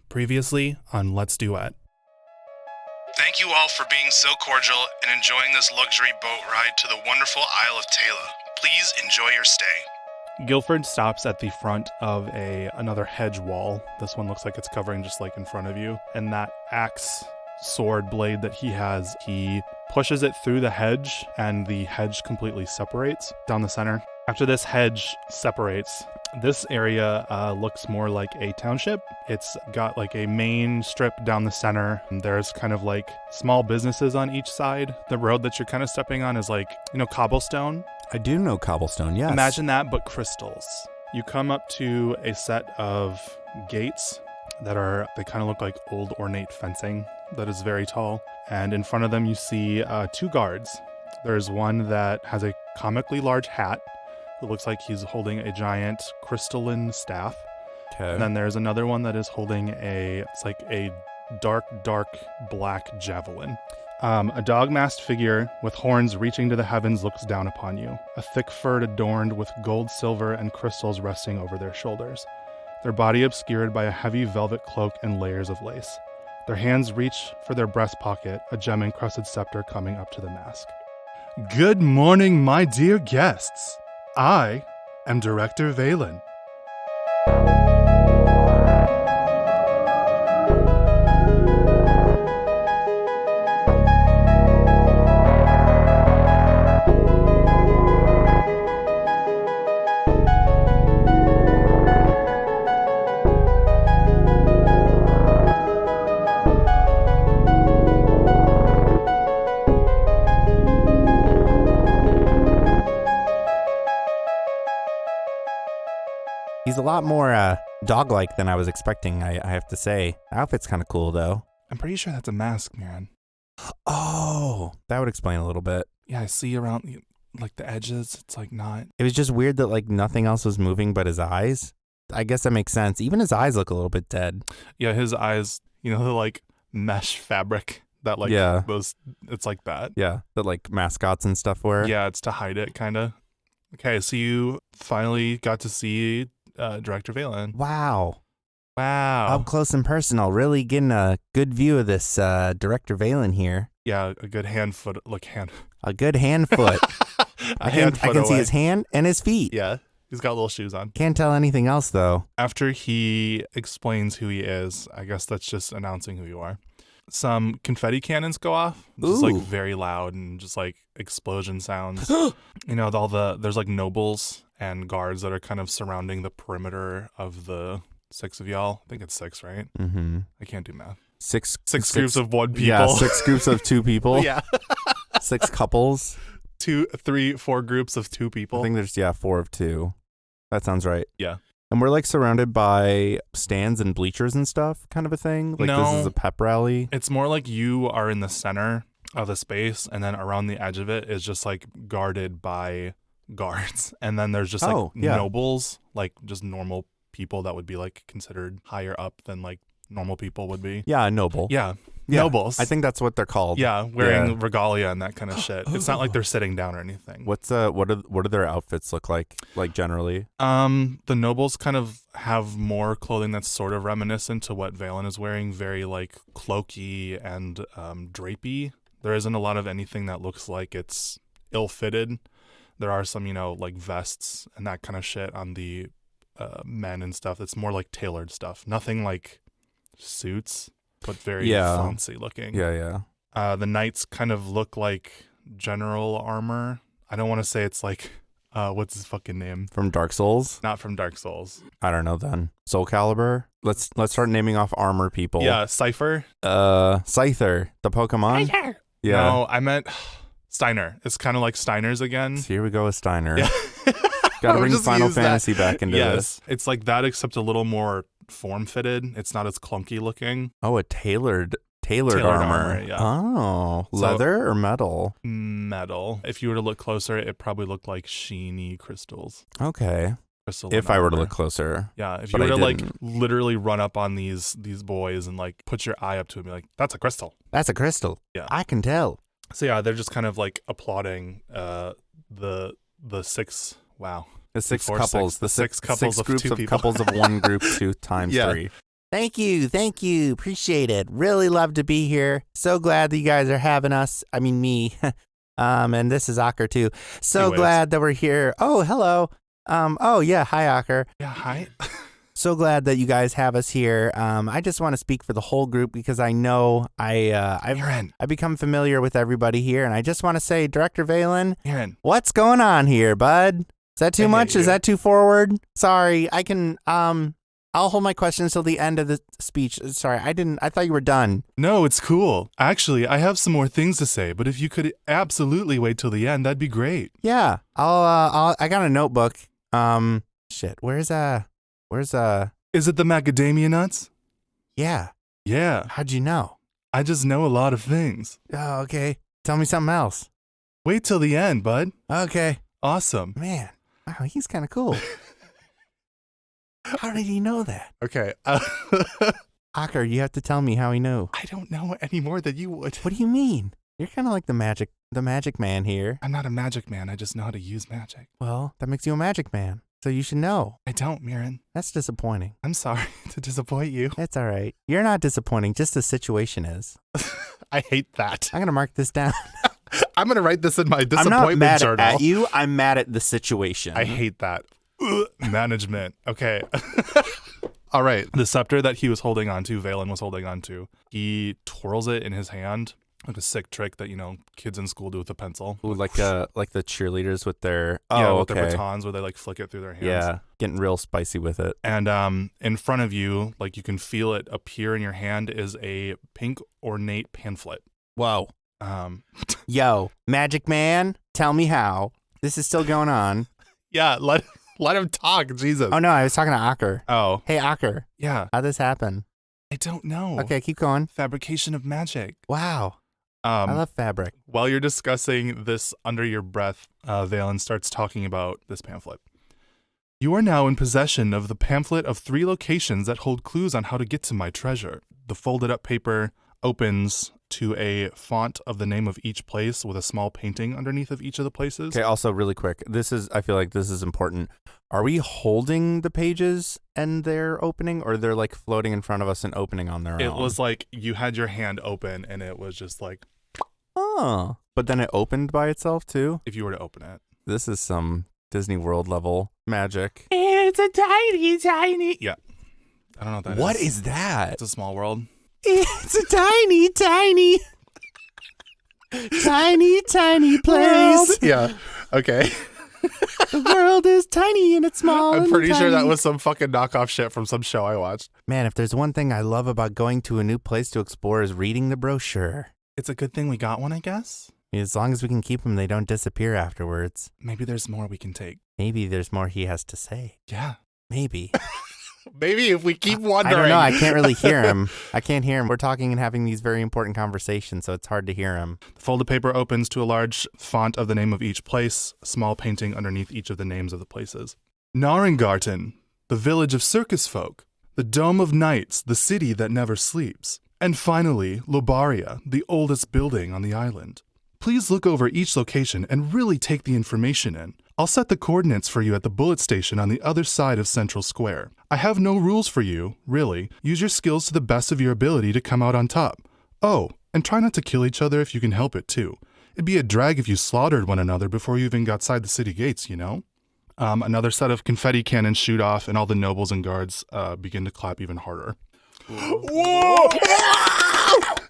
Previously on Let's Duet. Thank you all for being so cordial and enjoying this luxury boat ride to the wonderful Isle of Taela. Please enjoy your stay. Guilford stops at the front of another hedge wall. This one looks like it's covering just like in front of you. And that axe sword blade that he has, he pushes it through the hedge and the hedge completely separates down the center. After this hedge separates, this area looks more like a township. It's got like a main strip down the center. There's kind of like small businesses on each side. The road that you're kind of stepping on is like, cobblestone. I do know cobblestone, yes. Imagine that, but crystals. You come up to a set of gates they kind of look like old ornate fencing that is very tall. And in front of them, you see two guards. There's one that has a comically large hat. It looks like he's holding a giant crystalline staff. Okay. And then there's another one that is holding it's like a dark black javelin. A dog-masked figure with horns reaching to the heavens looks down upon you, a thick fur adorned with gold, silver, and crystals resting over their shoulders, their body obscured by a heavy velvet cloak and layers of lace. Their hands reach for their breast pocket, a gem-encrusted scepter coming up to the mask. Good morning, my dear guests. I am Director Valen. He's a lot more dog-like than I was expecting, I have to say. The outfit's kind of cool, though. I'm pretty sure that's a mask, man. Oh, that would explain a little bit. Yeah, I see around like the edges. It's like not. It was just weird that like nothing else was moving but his eyes. I guess that makes sense. Even his eyes look a little bit dead. Yeah, his eyes, the like mesh fabric that like those, it's like that. Yeah, that like mascots and stuff wear. Yeah, it's to hide it, kind of. Okay, so you finally got to see Director Valen. Wow. Up close and personal. Really getting a good view of this Director Valen here. Yeah, a good hand foot. A good hand foot. I can see his hand and his feet. Yeah, he's got little shoes on. Can't tell anything else, though. After he explains who he is, I guess that's just announcing who you are. Some confetti cannons go off, just like very loud and just like explosion sounds. There's like nobles and guards that are kind of surrounding the perimeter of the six of y'all. I think it's six, right? Mm-hmm. I can't do math. Six groups of one people. Yeah, 6 groups of 2 people. Yeah. 6 couples. 2, 3, 4 groups of 2 people. I think there's 4 of 2. That sounds right. Yeah. And we're like surrounded by stands and bleachers and stuff, kind of a thing. Like No, this is a pep rally. It's more like you are in the center of the space, and then around the edge of it is just like guarded by guards. And then there's just nobles, like just normal people that would be like considered higher up than like normal people would be. Yeah, a noble. Yeah. Nobles. I think that's what they're called. Yeah, wearing regalia and that kind of shit. It's not like they're sitting down or anything. What do their outfits look like generally? The nobles kind of have more clothing that's sort of reminiscent to what Valen is wearing, very like cloaky and drapey. There isn't a lot of anything that looks like it's ill-fitted. There are some, like vests and that kind of shit on the men and stuff. It's more like tailored stuff. Nothing like suits, but very fancy looking. Yeah. The knights kind of look like general armor. I don't want to say it's like, what's his fucking name? From Dark Souls? Not from Dark Souls. I don't know then. Soul Calibur? Let's start naming off armor people. Yeah, Cypher. Scyther, the Pokemon? Scyther. Yeah. No, I meant Steiner. It's kind of like Steiner's again. So here we go with Steiner. Yeah. Gotta bring Final Fantasy back into this. It's like that except a little more form-fitted. It's not as clunky looking. Oh, a tailored armor. Yeah. Oh, leather or metal? Metal. If you were to look closer, it probably looked like sheeny crystals. Okay. If I were to look closer. Yeah, if you were to like literally run up on these boys and like put your eye up to it and be like, that's a crystal. That's a crystal. Yeah. I can tell. So yeah, they're just kind of like applauding the 6 The 6 couples. The 6 couples groups of 2 of people. couples of one group 2 times 3. Thank you. Appreciate it. Really love to be here. So glad that you guys are having us. I mean, me. And this is Ocker too. So glad that we're here. Oh, hello. Oh yeah. Hi, Ocker. Yeah, hi. So glad that you guys have us here. I just want to speak for the whole group because I know I've become familiar with everybody here, and I just want to say, Director Valen, what's going on here, bud? Is that too much? Is that too forward? Sorry, I can. I'll hold my questions till the end of the speech. Sorry, I thought you were done. No, it's cool. Actually, I have some more things to say, but if you could absolutely wait till the end, that'd be great. Yeah, I got a notebook. Shit, where's Is it the macadamia nuts? Yeah. Yeah. How'd you know? I just know a lot of things. Oh, okay. Tell me something else. Wait till the end, bud. Okay. Awesome. Man, wow, he's kind of cool. How did he know that? Okay. Ocker, you have to tell me how he knew. I don't know any more than you would. What do you mean? You're kind of like the magic man here. I'm not a magic man. I just know how to use magic. Well, that makes you a magic man. So you should know. I don't, Murine. That's disappointing. I'm sorry to disappoint you. It's all right. You're not disappointing, just the situation is. I hate that. I'm going to mark this down. I'm going to write this in my disappointment journal. I'm not mad at you. I'm mad at the situation. I hate that. Management. Okay. All right. The scepter that he was holding on to, Valen was holding on to, he twirls it in his hand. Like a sick trick that, kids in school do with a pencil. Ooh, like the cheerleaders with their their batons where they like flick it through their hands. Yeah, getting real spicy with it. And in front of you, like you can feel it appear in your hand, is a pink ornate pamphlet. Whoa. Yo, Magic Man, tell me how. This is still going on. Yeah, let him talk, Jesus. Oh no, I was talking to Ocker. Oh. Hey, Ocker. Yeah. How'd this happen? I don't know. Okay, keep going. Fabrication of magic. Wow. I love fabric. While you're discussing this under your breath, Valen starts talking about this pamphlet. You are now in possession of the pamphlet of 3 locations that hold clues on how to get to my treasure. The folded up paper opens to a font of the name of each place with a small painting underneath of each of the places. Okay, also really quick, I feel like this is important. Are we holding the pages and they're opening, or they're like floating in front of us and opening on their own? It was like you had your hand open and it was just like... Oh, but then it opened by itself too? If you were to open it. This is some Disney World level magic. It's a tiny... Yeah. I don't know what that is. What is that? It's a small world. It's a tiny place. Yeah. Okay. The world is tiny and it's small. I'm pretty sure that was some fucking knockoff shit from some show I watched. Man, if there's one thing I love about going to a new place to explore is reading the brochure. It's a good thing we got one, I guess. As long as we can keep them, they don't disappear afterwards. Maybe there's more we can take. Maybe there's more he has to say. Yeah. Maybe. Maybe if we keep wondering. I don't know. I can't really hear him. I can't hear him. We're talking and having these very important conversations, so it's hard to hear him. The folded paper opens to a large font of the name of each place, a small painting underneath each of the names of the places. Narengarten, the village of circus folk. The Dome of Nights, the city that never sleeps. And finally, Lobaria, the oldest building on the island. Please look over each location and really take the information in. I'll set the coordinates for you at the bullet station on the other side of Central Square. I have no rules for you, really. Use your skills to the best of your ability to come out on top. Oh, and try not to kill each other if you can help it too. It'd be a drag if you slaughtered one another before you even got outside the city gates, you know? Another set of confetti cannons shoot off and all the nobles and guards begin to clap even harder. Whoa!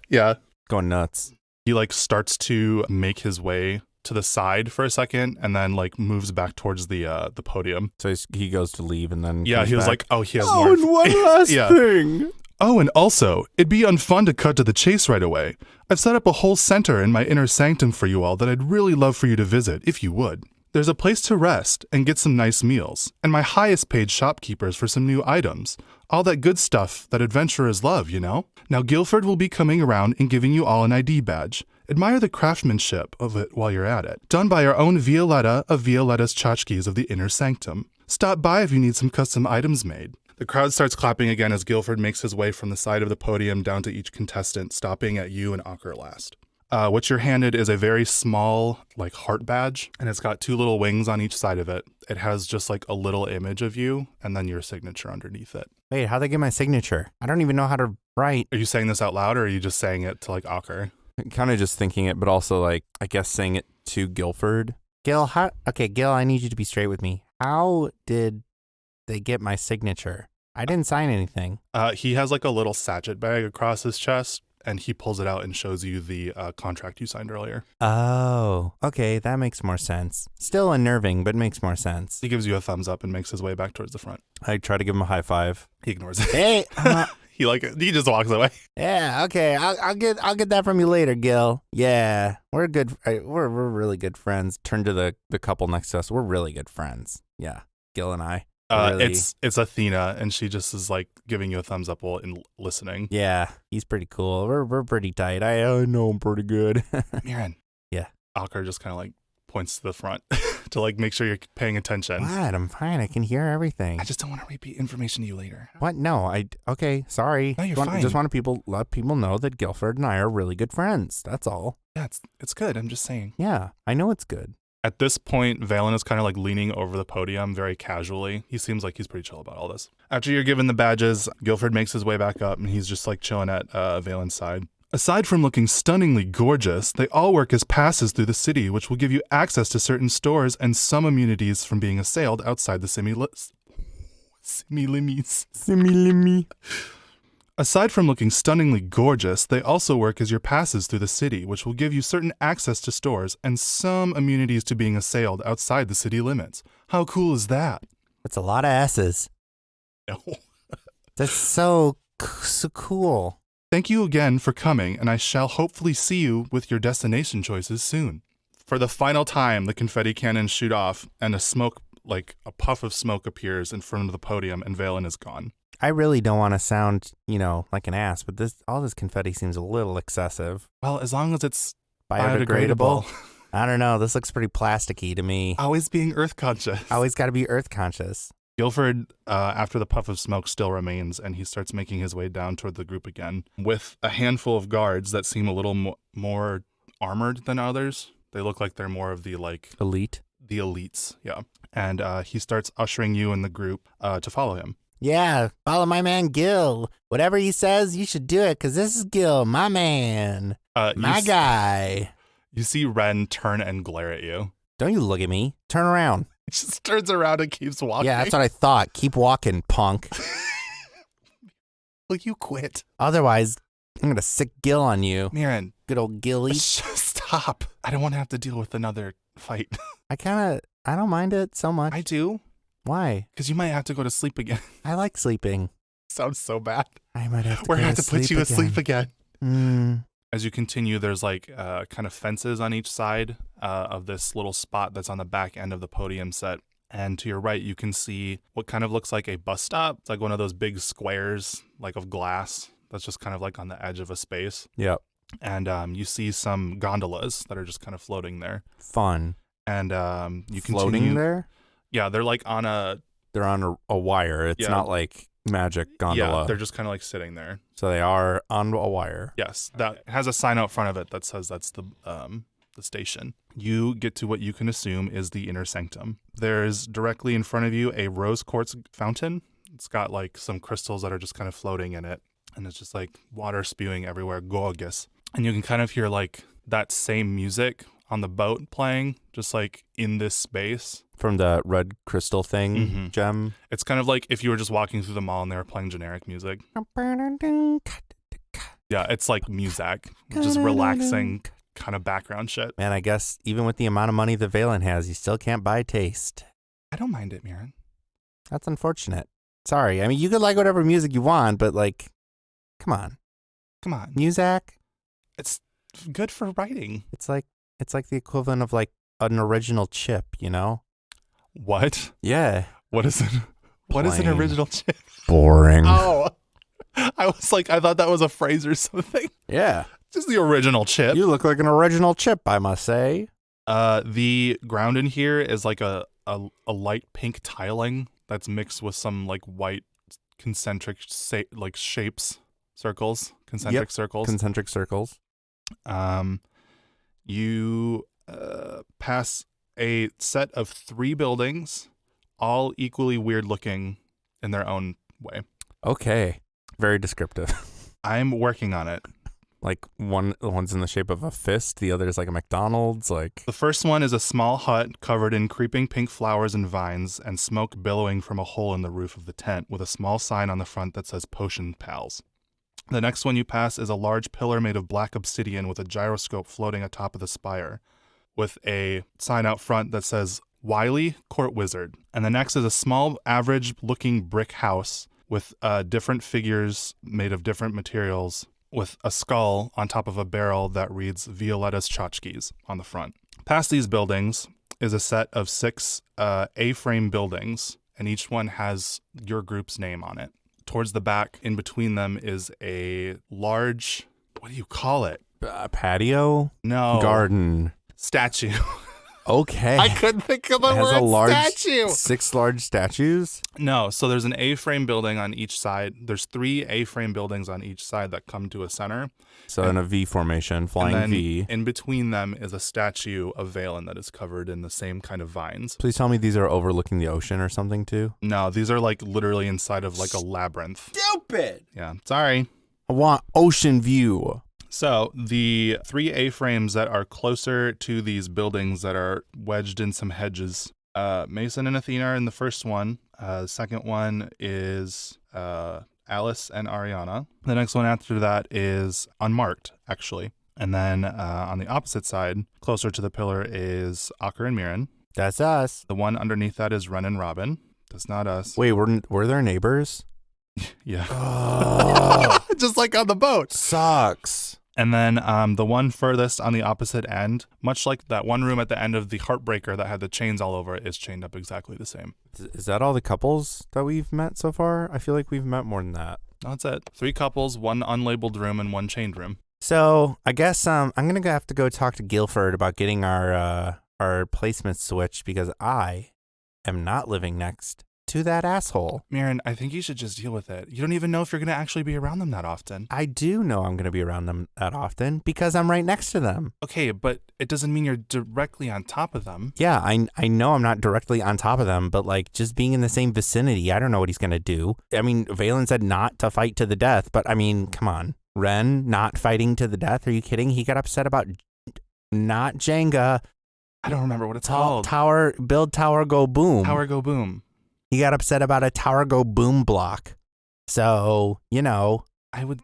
Yeah. Going nuts. He starts to make his way to the side for a second and then moves back towards the podium. So he goes to leave and then he was back. He has more. And one last thing. Oh, and also, it'd be unfun to cut to the chase right away. I've set up a whole center in my inner sanctum for you all that I'd really love for you to visit, if you would. There's a place to rest and get some nice meals, and my highest paid shopkeepers for some new items. All that good stuff that adventurers love, you know? Now Guilford will be coming around and giving you all an ID badge. Admire the craftsmanship of it while you're at it. Done by our own Violetta of Violetta's Tchotchkes of the Inner Sanctum. Stop by if you need some custom items made. The crowd starts clapping again as Guilford makes his way from the side of the podium down to each contestant, stopping at you and Ocker last. What you're handed is a very small, like, heart badge, and it's got 2 little wings on each side of it. It has just, like, a little image of you, and then your signature underneath it. Wait, how'd they get my signature? I don't even know how to write. Are you saying this out loud, or are you just saying it to, like, Ocker? Kind of just thinking it, but also, like, I guess saying it to Guilford. Gil, Gil, I need you to be straight with me. How did they get my signature? I didn't sign anything. He has, like, a little sachet bag across his chest, and he pulls it out and shows you the contract you signed earlier. Oh, okay, that makes more sense. Still unnerving, but makes more sense. He gives you a thumbs up and makes his way back towards the front. I try to give him a high five. He ignores it. Hey, He just walks away. yeah, okay, I'll get that from you later, Gil. Yeah, we're good. We're really good friends. Turn to the couple next to us. We're really good friends. Yeah, Gil and I. Really? It's Athena, and she just is like giving you a thumbs up while listening. Yeah, he's pretty cool. We're pretty tight. I know him pretty good. Murine. Yeah. Ocker just kind of like points to the front to like make sure you're paying attention. What? I'm fine. I can hear everything. I just don't want to repeat information to you later. What? No, okay, sorry. No, you're fine. Just want to let people know that Guilford and I are really good friends. That's all. Yeah, it's good. I'm just saying. Yeah, I know it's good. At this point, Valen is kind of like leaning over the podium very casually. He seems like he's pretty chill about all this. After you're given the badges, Guilford makes his way back up, and he's just like chilling at Valen's side. Aside from looking stunningly gorgeous, they all work as passes through the city, which will give you access to certain stores and some immunities from being assailed outside the Similimi. Aside from looking stunningly gorgeous, they also work as your passes through the city, which will give you certain access to stores and some immunities to being assailed outside the city limits. How cool is that? That's a lot of S's. No. That's so cool. Thank you again for coming, and I shall hopefully see you with your destination choices soon. For the final time, the confetti cannons shoot off, and a puff of smoke appears in front of the podium, and Valen is gone. I really don't want to sound, like an ass, but all this confetti seems a little excessive. Well, as long as it's Biodegradable. I don't know. This looks pretty plasticky to me. Always being earth conscious. Always got to be earth conscious. Guilford, after the puff of smoke, still remains, and he starts making his way down toward the group again with a handful of guards that seem a little more armored than others. They look like they're more of the elite. The elites, yeah. And he starts ushering you in the group to follow him. Yeah, follow my man Gil. Whatever he says, you should do it, because this is Gil, my man. My guy. You see Wren turn and glare at you. Don't you look at me. Turn around. He just turns around and keeps walking. Yeah, that's what I thought. Keep walking, punk. Will you quit? Otherwise, I'm going to sick Gil on you. Murine. Good old Gilly. Stop. I don't want to have to deal with another fight. I don't mind it so much. I do. Why? Because you might have to go to sleep again. I like sleeping. Sounds so bad. I might have to We're going to have to put you asleep again. As you continue, there's kind of fences on each side of this little spot that's on the back end of the podium set. And to your right, you can see what kind of looks like a bus stop. It's like one of those big squares, of glass, that's just kind of on the edge of a space. Yep. And you see some gondolas that are just kind of floating there. Fun. And you can floating there? Yeah, they're on They're on a wire. It's not like magic gondola. Yeah, they're just kind of sitting there. So they are on a wire. Yes, that has a sign out front of it that says that's the station. You get to what you can assume is the inner sanctum. There's directly in front of you a rose quartz fountain. It's got some crystals that are just kind of floating in it, and it's just water spewing everywhere, gorgeous. And you can kind of hear that same music on the boat playing, just in this space. From the red crystal thing, gem. It's kind of like if you were just walking through the mall and they were playing generic music. Yeah, it's like music, just relaxing kind of background shit. Man, I guess even with the amount of money that Valen has, you still can't buy taste. I don't mind it, Murine. That's unfortunate. Sorry. I mean, you could like whatever music you want, but come on. Come on. Music? It's good for writing. It's like the equivalent of an original chip, What? Yeah. What is it? What is an original chip? Boring. Oh. I thought that was a phrase or something. Yeah. Just the original chip. You look like an original chip, I must say. The ground in here is a light pink tiling that's mixed with some white concentric shapes, circles, concentric circles. Concentric circles. You pass a set of 3 buildings, all equally weird looking in their own way. Okay. Very descriptive. I'm working on it. Like one's in the shape of a fist, the other is like a McDonald's. Like The first one is a small hut covered in creeping pink flowers and vines and smoke billowing from a hole in the roof of the tent with a small sign on the front that says Potion Pals. The next one you pass is a large pillar made of black obsidian with a gyroscope floating atop of the spire with a sign out front that says Wily Court Wizard. And the next is a small average looking brick house with different figures made of different materials with a skull on top of a barrel that reads Violetta's Tchotchkes on the front. Past these buildings is a set of 6 A-frame buildings, and each one has your group's name on it. Towards the back, in between them, is a large, what do you call it? patio? No. Garden. Statue. Okay. I couldn't think of the It has a word large statue. 6 large statues? No, so there's an A-frame building on each side. There's 3 A-frame buildings on each side that come to a center. So in a V formation, flying and then V. in between them is a statue of Valen that is covered in the same kind of vines. Please tell me these are overlooking the ocean or something too. No, these are like literally inside of like a labyrinth. Stupid. Yeah, sorry. I want ocean view. So the 3 A-frames that are closer to these buildings that are wedged in some hedges, Mason and Athena are in the first one. The second one is Alice and Ariana. The next one after that is unmarked, actually. And then on the opposite side, closer to the pillar, is Ocker and Murine. That's us. The one underneath that is Wren and Robin. That's not us. Wait, were there neighbors? Yeah. Oh, Just like on the boat. sucks. And then the one furthest on the opposite end, much like that one room at the end of the Heartbreaker that had the chains all over it, is chained up exactly the same. Is that all the couples that we've met so far? I feel like we've met more than that. That's it. 3 couples, 1 unlabeled room, and 1 chained room. So I guess I'm gonna have to go talk to Guilford about getting our placements switched because I am not living next to that asshole. Murine, I think you should just deal with it. You don't even know if you're going to actually be around them that often. I do know I'm gonna be around them that often because I'm right next to them. Okay, but it doesn't mean you're directly on top of them. Yeah, I know I'm not directly on top of them, but like just being in the same vicinity, I don't know what he's gonna do. I mean, Valen said not to fight to the death, but I mean, come on. Wren not fighting to the death? Are you kidding? He got upset about not Jenga. I don't remember what it's called. Tower, build tower, go boom. Tower go boom. He got upset about a tower go boom block. So, you know, I would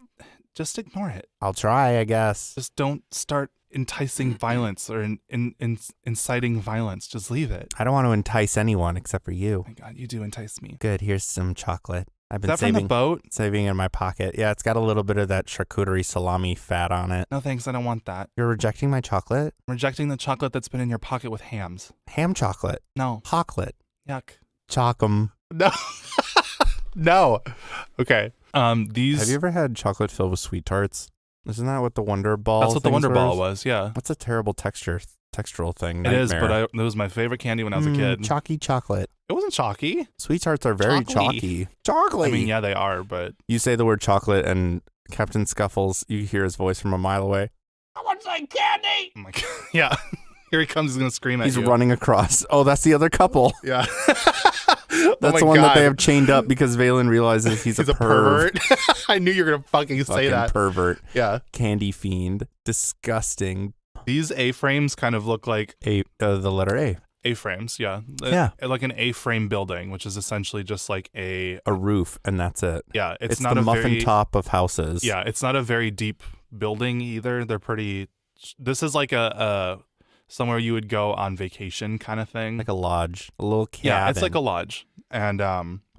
just ignore it. I'll try, I guess. Just don't start enticing violence or inciting violence. Just leave it. I don't want to entice anyone except for you. Oh my God, you do entice me. Good, here's some chocolate. I've Is been that from the boat? saving in my pocket. Yeah, it's got a little bit of that charcuterie salami fat on it. No thanks, I don't want that. You're rejecting my chocolate? I'm rejecting the chocolate that's been in your pocket with hams. Ham chocolate. No. Chocolate. Yuck. Chalkum. No. No. Okay. These. Have you ever had chocolate filled with sweet tarts? Isn't that what the Wonder Ball? That's what the things Wonder were? Ball was. Yeah. What's a terrible textural thing? It is, Nightmare. but it was my favorite candy when I was a kid. Chalky chocolate. It wasn't chalky. Sweet tarts are very Chocolatey. chalky. Chocolate. I mean, yeah, they are, but You say the word chocolate and Captain Scuffles, you hear his voice from a mile away. oh my God. Yeah. Here he comes. He's gonna scream at He's you. running across. Oh, that's the other couple. Yeah. That's the one that they have chained up because Valen realizes he's a pervert. I knew you were gonna fucking say Fucking that. pervert. Yeah. Candy fiend. Disgusting. These A-frames kind of look like The letter A. A-frames. Yeah. Yeah. Like an A-frame building, which is essentially just like A roof, and that's it. Yeah. It's not the a muffin very, top of houses. Yeah. It's not a very deep building either. They're pretty. This is like a somewhere you would go on vacation kind of thing. Like a lodge. A little cabin. Yeah, it's like a lodge. And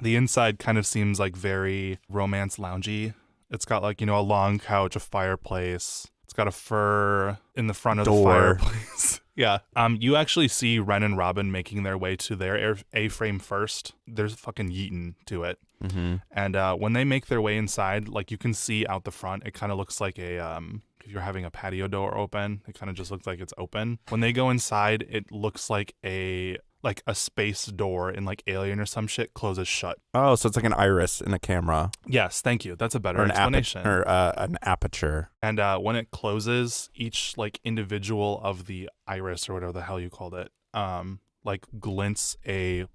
the inside kind of seems like very romance loungy. It's got like, a long couch, a fireplace. It's got a fur in the front of the fireplace. Yeah. You actually see Wren and Robin making their way to their A-frame first. There's fucking yeetin' to it. Mm-hmm. And when they make their way inside, like you can see out the front, it kind of looks like a if you're having a patio door open, it kind of just looks like it's open. When they go inside, it looks like a like a space door in like Alien or some shit closes shut. Oh, so it's like an iris in a camera. Yes, thank you. That's a better Or an explanation. an aperture. And when it closes, each like individual of the iris or whatever the hell you called it, like glints a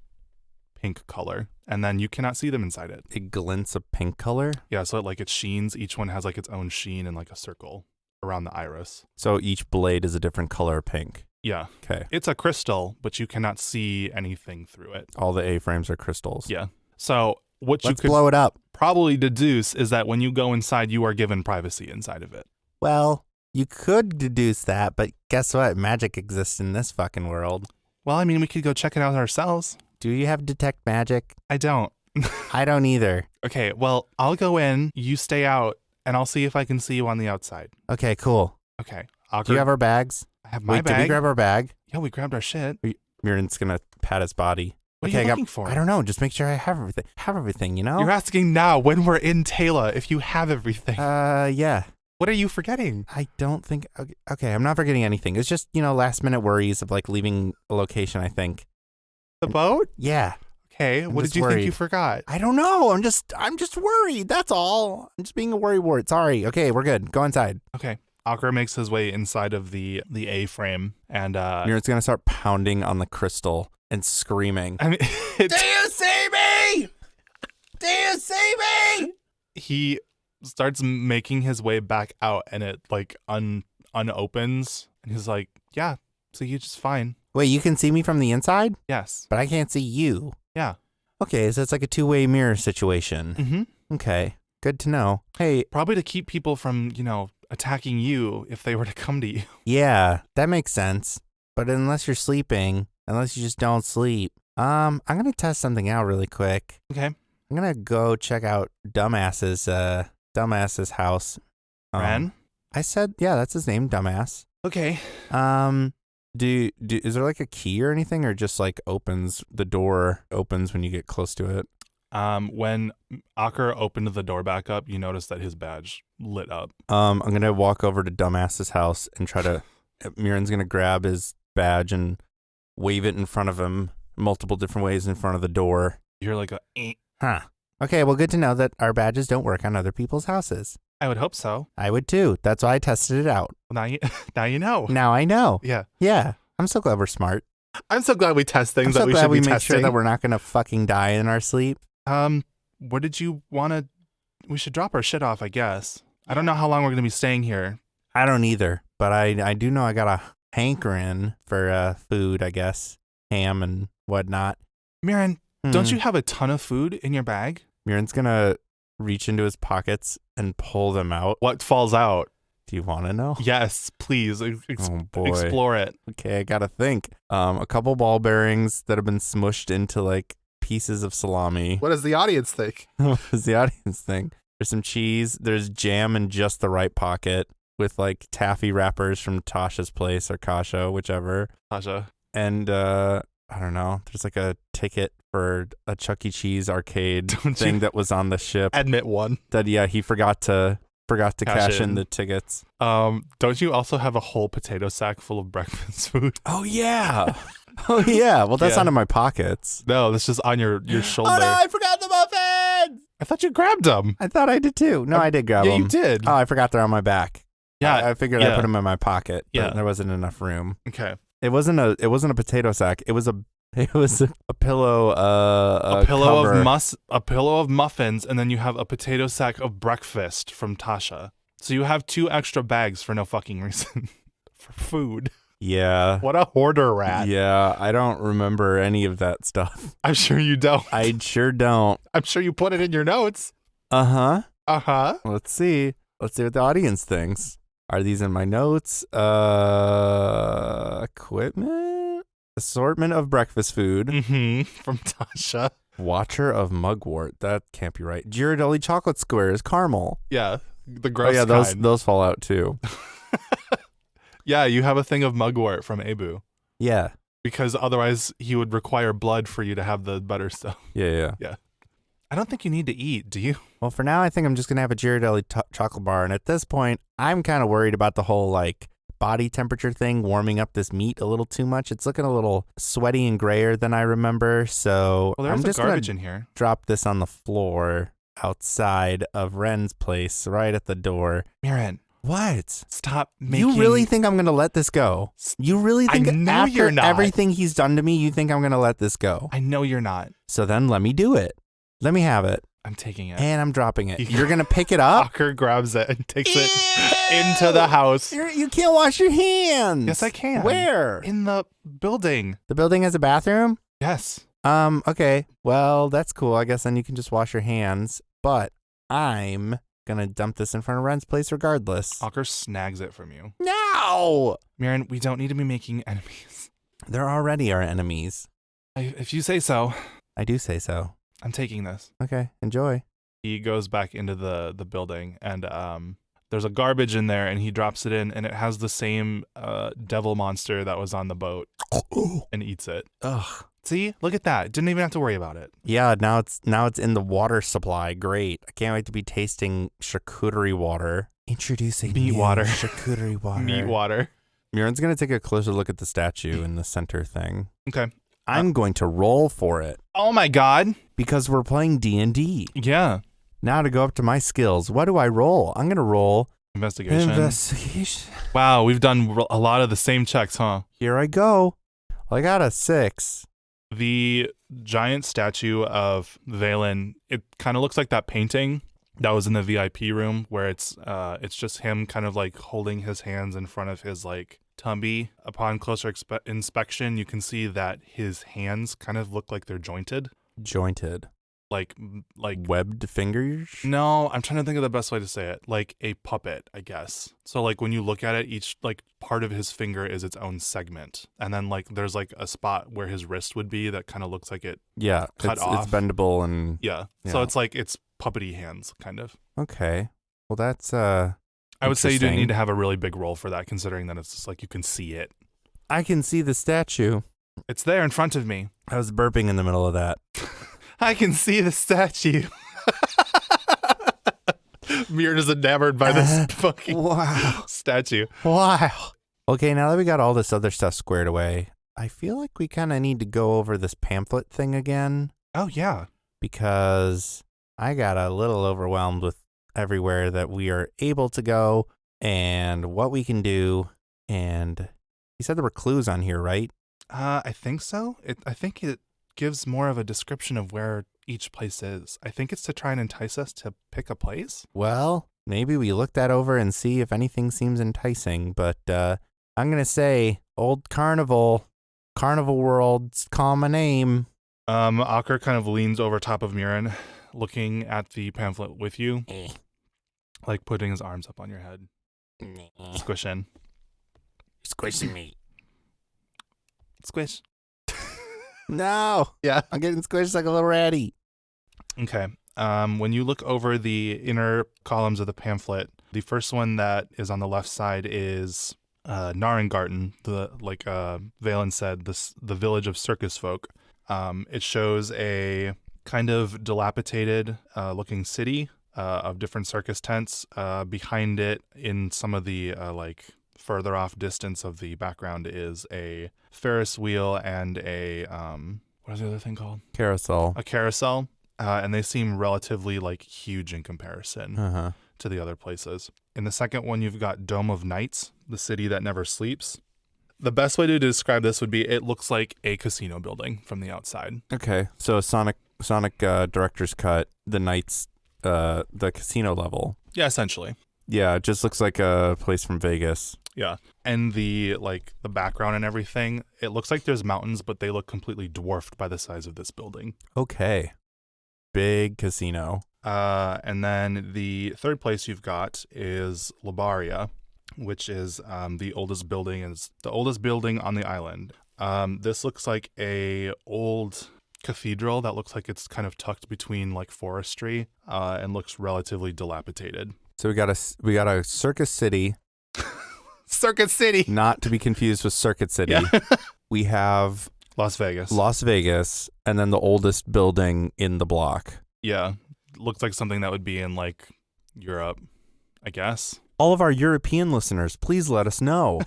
pink color, and then you cannot see them inside it. It glints a pink color? Yeah, so it sheens. Each one has like its own sheen and like a circle around the iris. So each blade is a different color of pink. Yeah. Okay. It's a crystal, but you cannot see anything through it. All the A-frames are crystals. Yeah. So what Let's you could blow it up. probably deduce is that when you go inside, you are given privacy inside of it. Well, you could deduce that, but guess what? Magic exists in this fucking world. Well, I mean, we could go check it out ourselves. Do you have detect magic? I don't. I don't either. Okay, well, I'll go in, you stay out, and I'll see if I can see you on the outside. Okay, cool. Okay. Do you have our bags? I have my Wait, bag. did we grab our bag? Yeah, we grabbed our shit. Murine's gonna pat his body. What Okay, are you I looking for? I don't know. Just make sure I have everything. Have everything, you know? You're asking now when we're in Taela if you have everything. Yeah. What are you forgetting? I don't think. Okay, I'm not forgetting anything. It's just, last minute worries of like leaving a location, I think. The boat? Yeah. Okay, I'm what just did you think worried. you forgot? I don't know. I'm just worried. That's all. I'm just being a worrywart. Sorry. Okay, we're good. Go inside. Okay. Ocker makes his way inside of the A-frame, and Murine's gonna start pounding on the crystal and screaming. I mean, Do you see me? Do you see me? he starts making his way back out, and it like unopens, and he's like, "Yeah, so you just fine." Wait, you can see me from the inside, Yes. but I can't see you. Yeah. Okay, so it's like a two-way mirror situation. Mm-hmm. Okay, good to know. Hey, Probably to keep people from, attacking you if they were to come to you. yeah, that makes sense. But unless you're sleeping, unless you just don't sleep, I'm gonna test something out really quick. Okay. I'm gonna go check out Dumbass's house. Wren? I said, yeah, that's his name, Dumbass. Okay. Is there like a key or anything, or just like the door opens when you get close to it? When Ocker opened the door back up, you notice that his badge lit up. I'm gonna walk over to Dumbass's house and try to. Murine's gonna grab his badge and wave it in front of him multiple different ways in front of the door. You hear like a eh. Huh. Okay, well, good to know that our badges don't work on other people's houses. I would hope so. I would too. That's why I tested it out. Now you know. Now I know. Yeah. Yeah. I'm so glad we're smart. I'm so glad we test things I'm that so we glad should we be make testing. sure that we're not going to fucking die in our sleep. What did you want to... We should drop our shit off, I guess. I don't know how long we're going to be staying here. I don't either, but I do know I got a hankering for food, I guess. Ham and whatnot. Murine, don't you have a ton of food in your bag? Murine's gonna reach into his pockets and pull them out. What falls out? Do you want to know? Yes, please. Oh boy. Explore it. Okay, I gotta think. A couple ball bearings that have been smushed into like pieces of salami. What does the audience think? What does the audience think? There's some cheese. There's jam in just the right pocket with like taffy wrappers from Tasha's place or Kasha, whichever. Tasha. And I don't know. There's like a ticket for a Chuck E. Cheese arcade thing that was on the ship. Admit one. That he forgot to cash in in. the tickets. Don't you also have a whole potato sack full of breakfast food? Oh yeah. Oh yeah. Well, that's Yeah. not in my pockets. No, that's just on your shoulder. Oh no, I forgot the muffins! I thought you grabbed them. I thought I did too. No, I did grab Yeah, them. you did. Oh, I forgot they're on my back. Yeah, I figured yeah. I put them in my pocket, but Yeah. there wasn't enough room. Okay. It wasn't a potato sack. It was a pillow. A pillow cover. a pillow of muffins, and then you have a potato sack of breakfast from Tasha. So you have 2 extra bags for no fucking reason for food. Yeah. What a hoarder rat. Yeah, I don't remember any of that stuff. I'm sure you don't. I sure don't. I'm sure you put it in your notes. Uh-huh. Uh-huh. Let's see what the audience thinks. Are these in my notes? Equipment? Assortment of breakfast food. Mm-hmm. From Tasha. Watcher of mugwort. That can't be right. Ghirardelli chocolate squares. Caramel. Yeah. The gross Oh yeah, kind. those fall out too. Yeah, you have a thing of mugwort from Abu. Yeah. Because otherwise he would require blood for you to have the butter stuff. Yeah. I don't think you need to eat, do you? Well, for now, I think I'm just going to have a Ghirardelli chocolate bar. And at this point, I'm kind of worried about the whole, like, body temperature thing warming up this meat a little too much. It's looking a little sweaty and grayer than I remember. So Well, I'm there's just garbage gonna in here. drop this on the floor outside of Wren's place, right at the door. Murine, What? stop making... You really think I'm gonna let this go? You really think I know after you're not. everything he's done to me, you think I'm gonna let this go? I know you're not. So then let me do it. Let me have it. I'm taking it. And I'm dropping it. You're going to pick it up? Ocker grabs it and takes it into the house. You can't wash your hands. Yes, I can. Where? In the building. The building has a bathroom? Yes. Okay. Well, that's cool. I guess then you can just wash your hands. But I'm going to dump this in front of Wren's place regardless. Ocker snags it from you. No! Murine, we don't need to be making enemies. They're already our enemies. If you say so. I do say so. I'm taking this. Okay. Enjoy. He goes back into the building, and there's a garbage in there, and he drops it in, and it has the same devil monster that was on the boat and eats it. Ugh. See? Look at that. Didn't even have to worry about it. Yeah, now it's in the water supply. Great. I can't wait to be tasting charcuterie water. Introducing meat water. Charcuterie water. Meat water. Murin's going to take a closer look at the statue in the center thing. Okay. I'm going to roll for it Oh my god. because we're playing D&D. Yeah. Now to go up to my skills. What do I roll? I'm going to roll Investigation. investigation. Wow, we've done a lot of the same checks, huh? Here I go. Well, I got a 6. The giant statue of Valen, it kind of looks like that painting that was in the VIP room where it's just him kind of like holding his hands in front of his like tummy. Upon closer inspection, you can see that his hands kind of look like they're jointed. Jointed. Like Webbed fingers? no, I'm trying to think of the best way to say it. Like a puppet, I guess. So like when you look at it, each like part of his finger is its own segment. And then like there's like a spot where his wrist would be that kind of looks like it Yeah. cut off. It's bendable and... Yeah. So it's like it's puppety hands, kind of. Okay. Well, that's... I would say you didn't interesting. need to have a really big roll for that, considering that it's just like you can see it. I can see the statue. It's there in front of me. I was burping in the middle of that. I can see the statue. Mir is enamored by this fucking Wow. statue. Wow. Okay, now that we got all this other stuff squared away, I feel like we kind of need to go over this pamphlet thing again Oh, yeah. because I got a little overwhelmed with everywhere that we are able to go and what we can do. And you said there were clues on here, right? I think so. I think it gives more of a description of where each place is. I think it's to try and entice us to pick a place. Well, maybe we look that over and see if anything seems enticing. But I'm going to say Old Carnival World's call my name. Ocker kind of leans over top of Murine, looking at the pamphlet with you, like putting his arms up on your head. Squish in. Squishing me. Squish. No. Yeah. I'm getting squished like a little ratty. Okay. When you look over the inner columns of the pamphlet, the first one that is on the left side is Narengarten, like Valen said, the village of circus folk. It shows a kind of dilapidated looking city of different circus tents. Behind it, in some of the like further off distance of the background, is a Ferris wheel and a what is the other thing called? Carousel. A carousel. And they seem relatively like huge in comparison to the other places. In the second one, you've got Dome of Nights, the city that never sleeps. The best way to describe this would be it looks like a casino building from the outside. Okay, so Sonic director's cut, the Knights, the casino level. Yeah, essentially. Yeah, it just looks like a place from Vegas. Yeah. And the background and everything, it looks like there's mountains, but they look completely dwarfed by the size of this building. Okay. Big casino. And then the third place you've got is Labaria, which is the oldest building. It's the oldest building on the island. This looks like a old cathedral that looks like it's kind of tucked between like forestry and looks relatively dilapidated. So we got a Circus City. Circuit City. Not to be confused with Circuit City. Yeah. We have Las Vegas. Las Vegas, and then the oldest building in the block. Yeah. Looks like something that would be in like Europe, I guess. All of our European listeners, please let us know.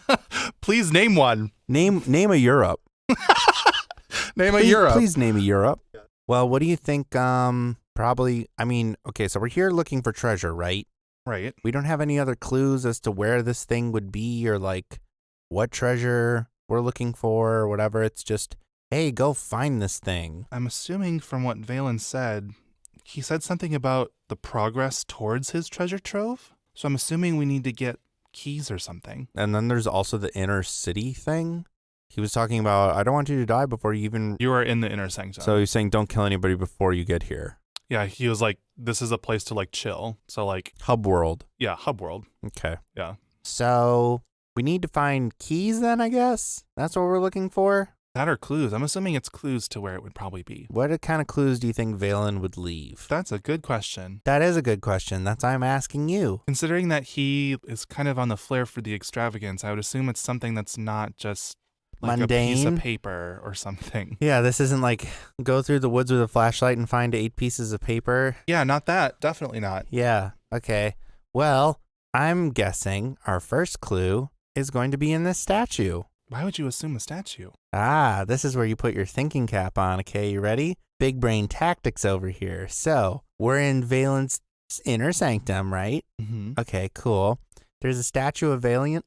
Please name one. Name a Europe. Name a Europe. Please name a Europe. Well, what do you think? Probably, I mean, okay, so we're here looking for treasure, right? Right. We don't have any other clues as to where this thing would be or like what treasure we're looking for or whatever. It's just, hey, go find this thing. I'm assuming from what Valen said, he said something about the progress towards his treasure trove. So I'm assuming we need to get keys or something. And then there's also the inner city thing. He was talking about, I don't want you to die before you even... You are in the inner sanctum. So he's saying don't kill anybody before you get here. Yeah, he was like, this is a place to like chill. So like... Hub world. Yeah, hub world. Okay. Yeah. So we need to find keys then, I guess? That's what we're looking for? That are clues. I'm assuming it's clues to where it would probably be. What kind of clues do you think Valen would leave? That's a good question. That is a good question. That's why I'm asking you. Considering that he is kind of on the flair for the extravagance, I would assume it's something that's not just like mundane? a piece of paper or something. Yeah, this isn't like go through the woods with a flashlight and find 8 pieces of paper. Yeah, not that. Definitely not. Yeah, okay. Well, I'm guessing our first clue is going to be in this statue. Why would you assume a statue? Ah, this is where you put your thinking cap on, okay? You ready? Big brain tactics over here. So, we're in Valen's inner sanctum, right? Mm-hmm. Okay, cool. There's a statue of Valen?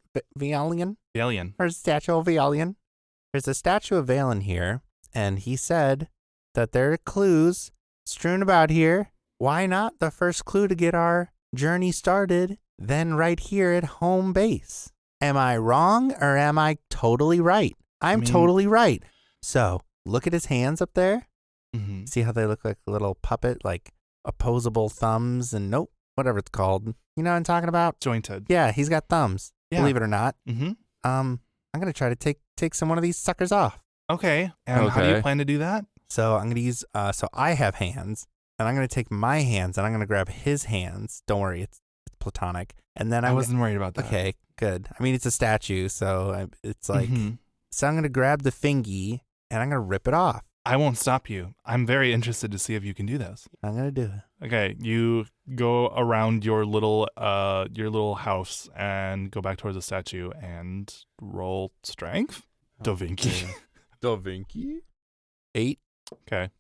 Alien. There's a statue of Valen. There's a statue of Valen here, and he said that there are clues strewn about here. Why not the first clue to get our journey started, then right here at home base? Am I wrong or am I totally right? I'm totally right. So, look at his hands up there. Mm-hmm. See how they look like a little puppet, like opposable thumbs and whatever it's called. You know what I'm talking about? Jointed. Yeah, he's got thumbs. Yeah. Believe it or not. Mm-hmm. I'm going to try to take some one of these suckers off. Okay. And how do you plan to do that? So I'm going to use, so I have hands, and I'm going to take my hands, and I'm going to grab his hands. Don't worry, it's platonic. And then I wasn't worried about that. Okay, good. I mean, it's a statue, so it's like, so I'm going to grab the fingy, and I'm going to rip it off. I won't stop you. I'm very interested to see if you can do this. I'm going to do it. Okay, you go around your little house and go back towards the statue and roll strength. Da Vinci. Da Vinci? 8. Okay.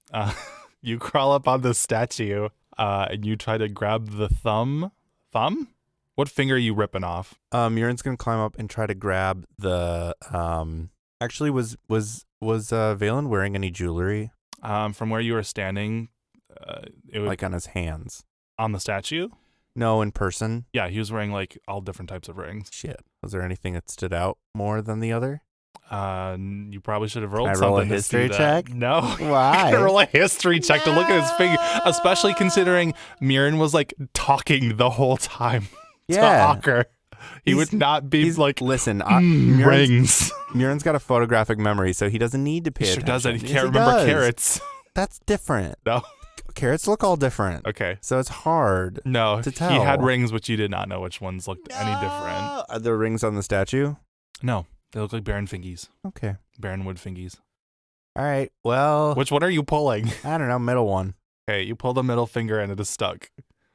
You crawl up on the statue and you try to grab the thumb. Thumb? What finger are you ripping off? Murin's gonna climb up and try to grab the. Actually, was Valen wearing any jewelry? From where you were standing, it was like on his hands. On the statue? No, in person. Yeah, he was wearing like all different types of rings. Shit. Was there anything that stood out more than the other? You probably should have rolled Can I something. roll a to history see that. check? No. Why? Roll a history check to look at his finger, especially considering Murin was like talking the whole time to Ocker. He would not be like, listen, rings. Murin's got a photographic memory, so he doesn't need to pay attention. Sure doesn't. He Yes, can't he remember does. carrots. That's different. No. Carrots look all different. Okay. So it's hard. No, to tell. he had rings, which you did not know which ones looked any different. Are there rings on the statue? No, they look like Baron fingies. Okay. Baron wood fingies. All right. Well, Which one are you pulling? I don't know. Middle one. Okay, you pull the middle finger and it is stuck.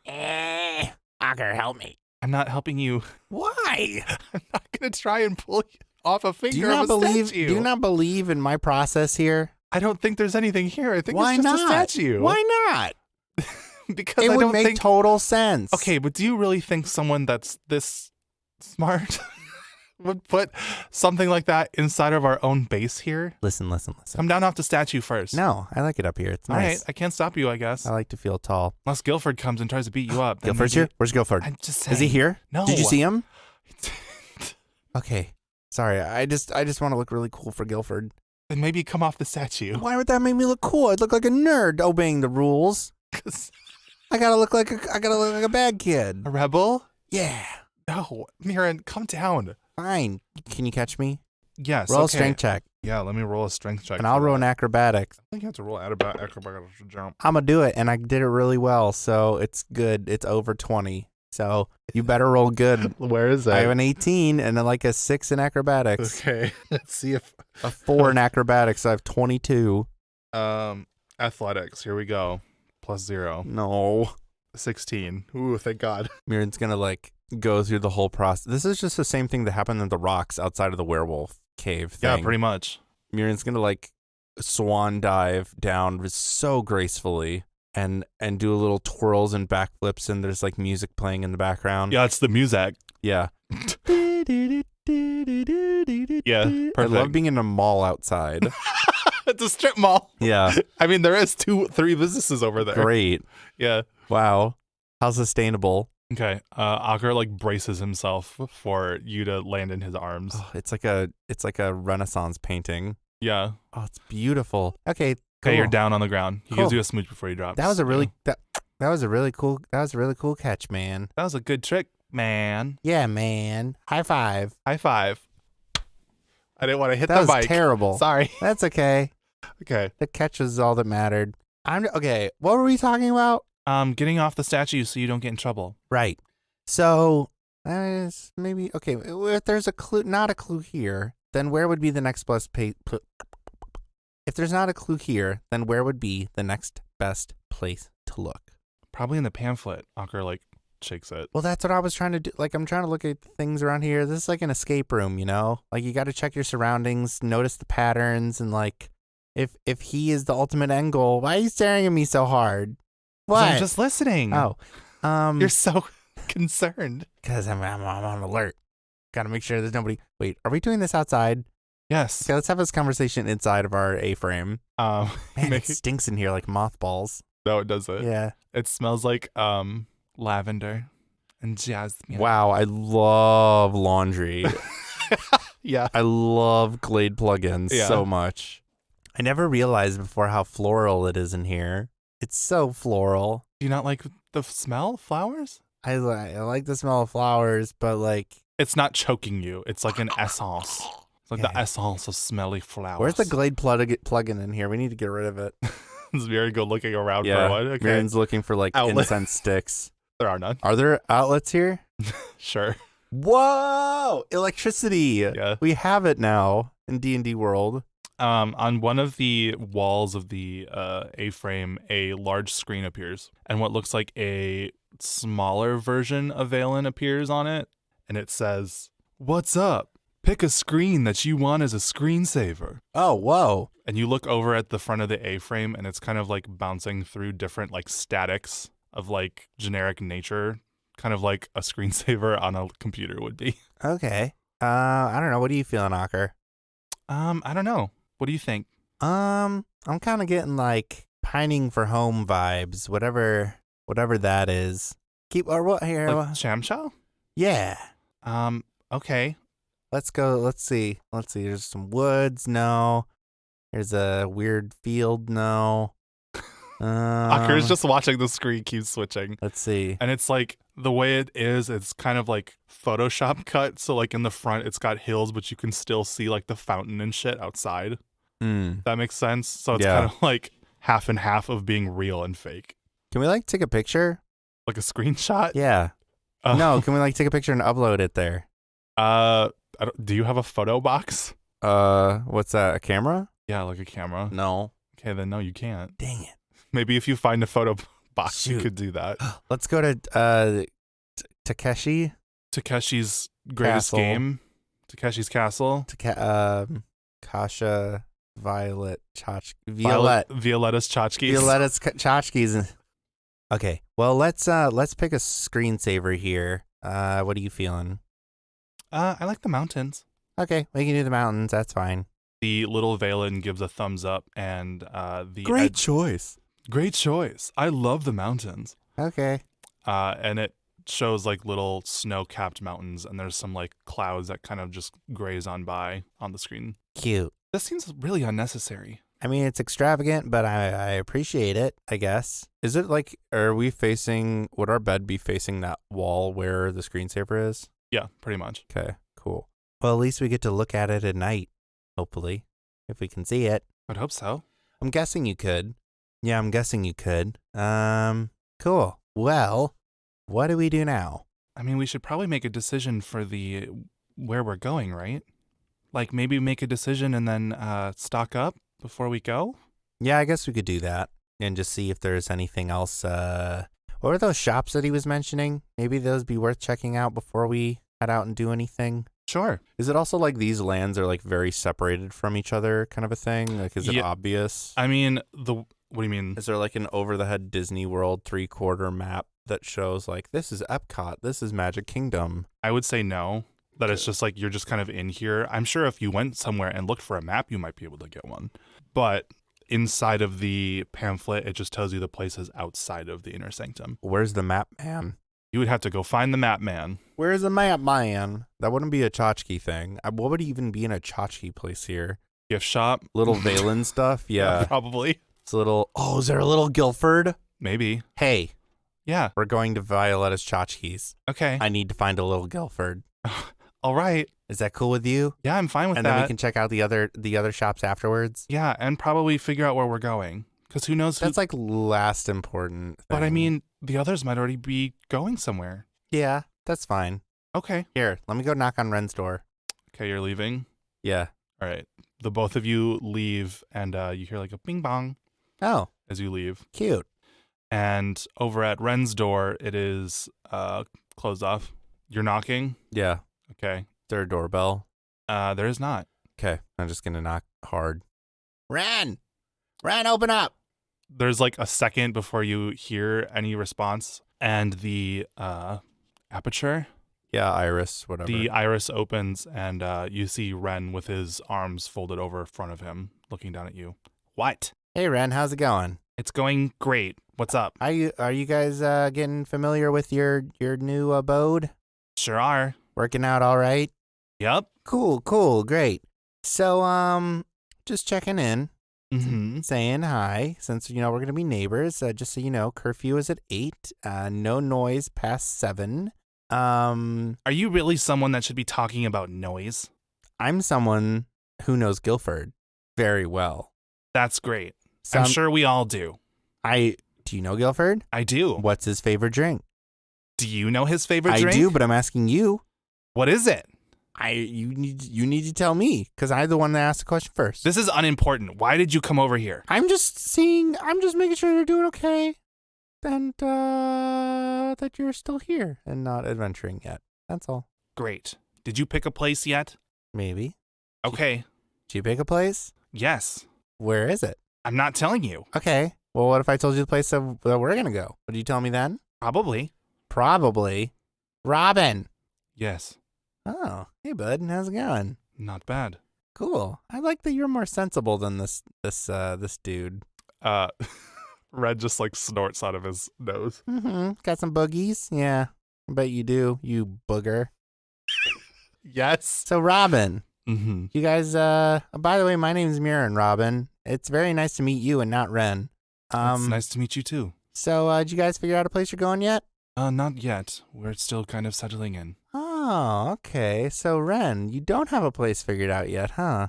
Ocker, help me. I'm not helping you. Why? I'm not going to try and pull off a finger Do you not of a believe? statue. Do you not believe in my process here? I don't think there's anything here. I think Why it's just not? a statue. Why not? Because It I would don't make think... total sense. Okay, but do you really think someone that's this smart would put something like that inside of our own base here? Listen. Come down off the statue first. No, I like it up here. It's All right, nice. I can't stop you, I guess. I like to feel tall. Unless Guilford comes and tries to beat you up. then Guilford's maybe- here? Where's Guilford? I'm just saying. Is he here? No. Did you see him? Okay. Sorry. I just want to look really cool for Guilford. Then maybe come off the statue. Why would that make me look cool? I'd look like a nerd obeying the rules. 'Cause I gotta look like a bad kid. a rebel? Yeah. No. Miran, come down. Fine. Can you catch me? Yes. Roll a okay. strength check, Yeah, let me roll a strength check. and I'll for roll that. an acrobatics. I think you have to roll acrobatics to jump. I'm gonna do it, and I did it really well, so it's good. It's over 20, so you better roll good. Where is I have an 18 and then like a 6 in acrobatics, Okay. Let's see if a 4 in acrobatics. So I have 22. athletics. Here we go. +0. No. 16. Ooh, thank God. Miran's gonna like go through the whole process. This is just the same thing that happened in the rocks outside of the werewolf cave thing. Yeah, pretty much. Murien's gonna like swan dive down so gracefully and do a little twirls and backflips, and there's like music playing in the background. Yeah, it's the music. Yeah. Yeah, I perfect. love being in a mall outside. It's a strip mall. Yeah. I mean, there is 2-3 businesses over there. Great. Yeah. Wow. How sustainable. Okay. Ocker like braces himself for you to land in his arms. Oh, it's like a Renaissance painting. Yeah. Oh, it's beautiful. Okay. Cool. Okay, you're down on the ground. He Cool. gives you a smooch before he drops. That was a really that was a really cool catch, man. That was a good trick, man. Yeah, man. High five. High five. I didn't want to hit That the was mic. terrible. Sorry. That's okay. Okay. The catch was all that mattered. Okay. What were we talking about? Getting off the statue so you don't get in trouble. Right. So maybe okay. If there's a clue, not a clue here, then where would be the next best If there's not a clue here, then where would be the next best place to look? Probably in the pamphlet. Ocker like shakes it. Well, that's what I was trying to do. Like, I'm trying to look at things around here. This is like an escape room, you know? Like, you got to check your surroundings, notice the patterns, and like, if he is the ultimate end goal, why are you staring at me so hard? What? I'm just listening. Oh, You're so concerned. because I'm on alert. Got to make sure there's nobody. Wait, are we doing this outside? Yes. Okay, let's have this conversation inside of our A-frame. Man, Make it stinks in here like mothballs. No, it doesn't. Yeah. It smells like lavender and jasmine. Wow, I love laundry. Yeah. I love Glade plugins Yeah. so much. I never realized before how floral it is in here. It's so floral. Do you not like the smell? Flowers? I like the smell of flowers, but like, It's not choking you. It's like an essence. It's like the Yeah. essence of smelly flowers. where's the Glade plug-in in here? We need to get rid of it. It's very good looking around Yeah, for one. Okay. Miriam's looking for like Outlet. incense sticks. There are none. Are there outlets here? Sure. Whoa! Electricity. Yeah. We have it now in D&D world. On one of the walls of the A-frame, a large screen appears, and what looks like a smaller version of Valen appears on it, and it says, "What's up? Pick a screen that you want as a screensaver." Oh, whoa. And you look over at the front of the A-frame, and it's kind of like bouncing through different like statics of like generic nature, kind of like a screensaver on a computer would be. Okay. I don't know. What are you feeling, Ocker? I don't know. What do you think? I'm kind of getting like pining for home vibes, whatever that is. Keep or what here? Like Sham Chow? Yeah. Okay. Let's go. Let's see. There's some woods. No. There's a weird field. No. Ocker's just watching the screen keep switching. Let's see. And it's like the way it is, it's kind of like Photoshop cut. So like in the front, it's got hills, but you can still see like the fountain and shit outside. That makes sense. So it's Yeah. kind of like half and half of being real and fake. Can we like take a picture? Like a screenshot. Yeah. Oh. No. Can we like take a picture and upload it there? Do you have a photo box? What's that? A camera? Yeah, like a camera. No. Okay, then no, you can't. Dang it. Maybe if you find a photo box, you Shoot. could do that. Let's go to Takeshi. Takeshi's greatest Castle. game. Takeshi's Castle. Kasha, Violet, Violetta's tchotchkes. Violetta's tchotchkes. Okay. Well, let's pick a screensaver here. What are you feeling? I like the mountains. Okay, we can do the mountains. That's fine. The little Valen gives a thumbs up, and the Great choice. great choice. I love the mountains. Okay. And it shows like little snow-capped mountains, and there's some like clouds that kind of just graze on by on the screen. Cute. This seems really unnecessary. I mean, it's extravagant, but I appreciate it, I guess. Is it like, would our bed be facing that wall where the screensaver is? Yeah, pretty much. Okay, cool. Well, at least we get to look at it at night, hopefully, if we can see it. I'd hope so. I'm guessing you could. Yeah, I'm guessing you could. Cool. Well, what do we do now? I mean, we should probably make a decision for where we're going, right? Like maybe make a decision and then stock up before we go. Yeah, I guess we could do that and just see if there's anything else. Well, What were those shops that he was mentioning? Maybe those be worth checking out before we head out and do anything. Sure. Is it also like these lands are like very separated from each other kind of a thing? Like, is it obvious? I mean, what do you mean? Is there like an over-the-head Disney World 3/4 map that shows like, this is Epcot, this is Magic Kingdom? I would say no. That it's just like you're just kind of in here. I'm sure if you went somewhere and looked for a map, you might be able to get one. But inside of the pamphlet, it just tells you the places outside of the inner sanctum. Where's the map man? You would have to go find the map man. Where's the map man? That wouldn't be a tchotchke thing. What would even be in a tchotchke place here? Gift shop? Little Valen stuff? Yeah. Probably. It's a little, is there a little Guilford? Maybe. Hey. Yeah. We're going to Violetta's tchotchkes. Okay. I need to find a little Guilford. All right. Is that cool with you? Yeah, I'm fine with And that. then we can check out the other shops afterwards. Yeah, and probably figure out where we're going. Because who knows That's like last important thing. But I mean, the others might already be going somewhere. Yeah, that's fine. Okay. Here, let me go knock on Wren's door. Okay, you're leaving? Yeah. All right. The both of you leave, and you hear like a bing bong Oh, as you leave. cute. And over at Wren's door, it is closed off. You're knocking? Yeah. Okay. Is there a doorbell? There is not. Okay. I'm just going to knock hard. Wren, open up. There's like a second before you hear any response, and the aperture, Yeah, Iris, whatever. the iris opens, and you see Wren with his arms folded over in front of him, looking down at you. What? Hey, Wren, how's it going? It's going great. What's up? Are you guys getting familiar with your new abode? Sure are. Working out all right? Yep. Cool, great. So, just checking in, Mm-hmm. saying hi, since, we're going to be neighbors. Just so you know, curfew is at 8, no noise past 7. Are you really someone that should be talking about noise? I'm someone who knows Guilford very well. That's great. So I'm sure we all do. Do you know Guilford? I do. What's his favorite drink? Do you know his favorite I drink? do, but I'm asking you. What is it? You need to tell me, because I'm the one that asked the question first. This is unimportant. Why did you come over here? I'm just making sure you're doing okay, and that you're still here and not adventuring yet. That's all. Great. Did you pick a place yet? Maybe. Okay. Did you pick a place? Yes. Where is it? I'm not telling you. Okay. Well, what if I told you the place that we're gonna go? Would you tell me then? Probably. Probably. Robin. Yes. Oh, hey bud, how's it going? Not bad. Cool. I like that you're more sensible than this dude. Red just like snorts out of his nose. Mm-hmm. Got some boogies? Yeah. I bet you do, you booger. Yes. So Robin, Mm-hmm. you guys, by the way, my name's Murine, Robin. It's very nice to meet you and not Wren. It's nice to meet you too. So, did you guys figure out a place you're going yet? Not yet. We're still kind of settling in. Oh, okay. So, Wren, you don't have a place figured out yet, huh?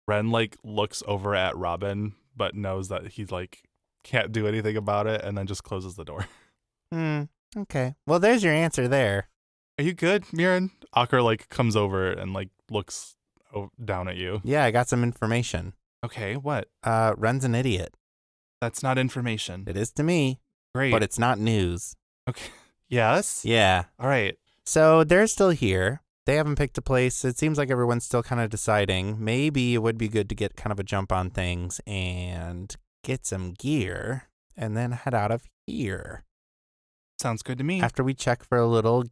Wren like looks over at Robin, but knows that he like can't do anything about it, and then just closes the door. Okay. Well, there's your answer there. Are you good, Murine? Ocker like comes over and like looks down at you. Yeah, I got some information. Okay, what? Wren's an idiot. That's not information. It is to me, Great. but it's not news. Okay. Yes? Yeah. All right. So they're still here. They haven't picked a place. It seems like everyone's still kind of deciding. Maybe it would be good to get kind of a jump on things and get some gear and then head out of here. Sounds good to me. After we check for a little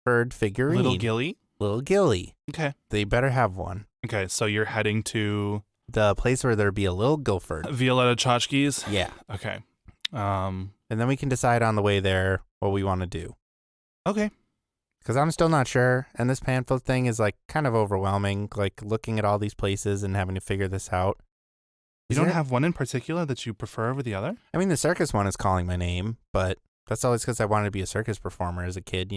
bird figurine. Little Gilly? Little Gilly. Okay. They better have one. Okay, so you're heading to The place where there'd be a little Guilford. Violetta Tchotchke's? Yeah. Okay. And then we can decide on the way there what we want to do. Okay. Because I'm still not sure. And this pamphlet thing is like kind of overwhelming, like looking at all these places and having to figure this out. You don't have one in particular that you prefer over the other? I mean, the circus one is calling my name, but that's always because I wanted to be a circus performer as a kid,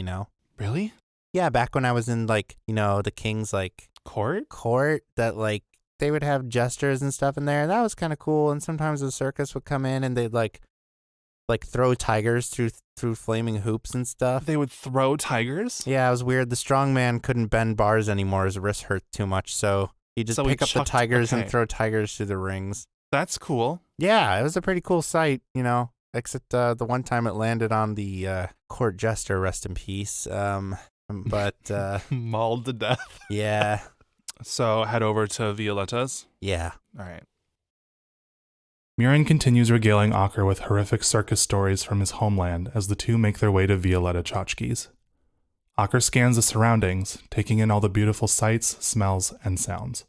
Really? Yeah, back when I was in like, the king's like court that like they would have jesters and stuff in there. That was kind of cool. And sometimes the circus would come in and they'd like throw tigers through flaming hoops and stuff. They would throw tigers? Yeah, it was weird. The strong man couldn't bend bars anymore. His wrist hurt too much. So he'd just pick up the tigers and throw tigers through the rings. That's cool. Yeah, it was a pretty cool sight, Except the one time it landed on the court jester, rest in peace. But Mauled to death. yeah. So head over to Violetta's. Yeah. All right. Murine continues regaling Ocker with horrific circus stories from his homeland as the two make their way to Violetta Tchotchke's. Ocker scans the surroundings, taking in all the beautiful sights, smells, and sounds.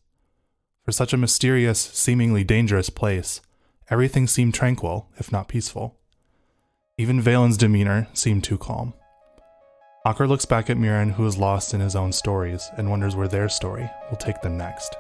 For such a mysterious, seemingly dangerous place, everything seemed tranquil, if not peaceful. Even Valen's demeanor seemed too calm. Ocker looks back at Murine, who is lost in his own stories, and wonders where their story will take them next.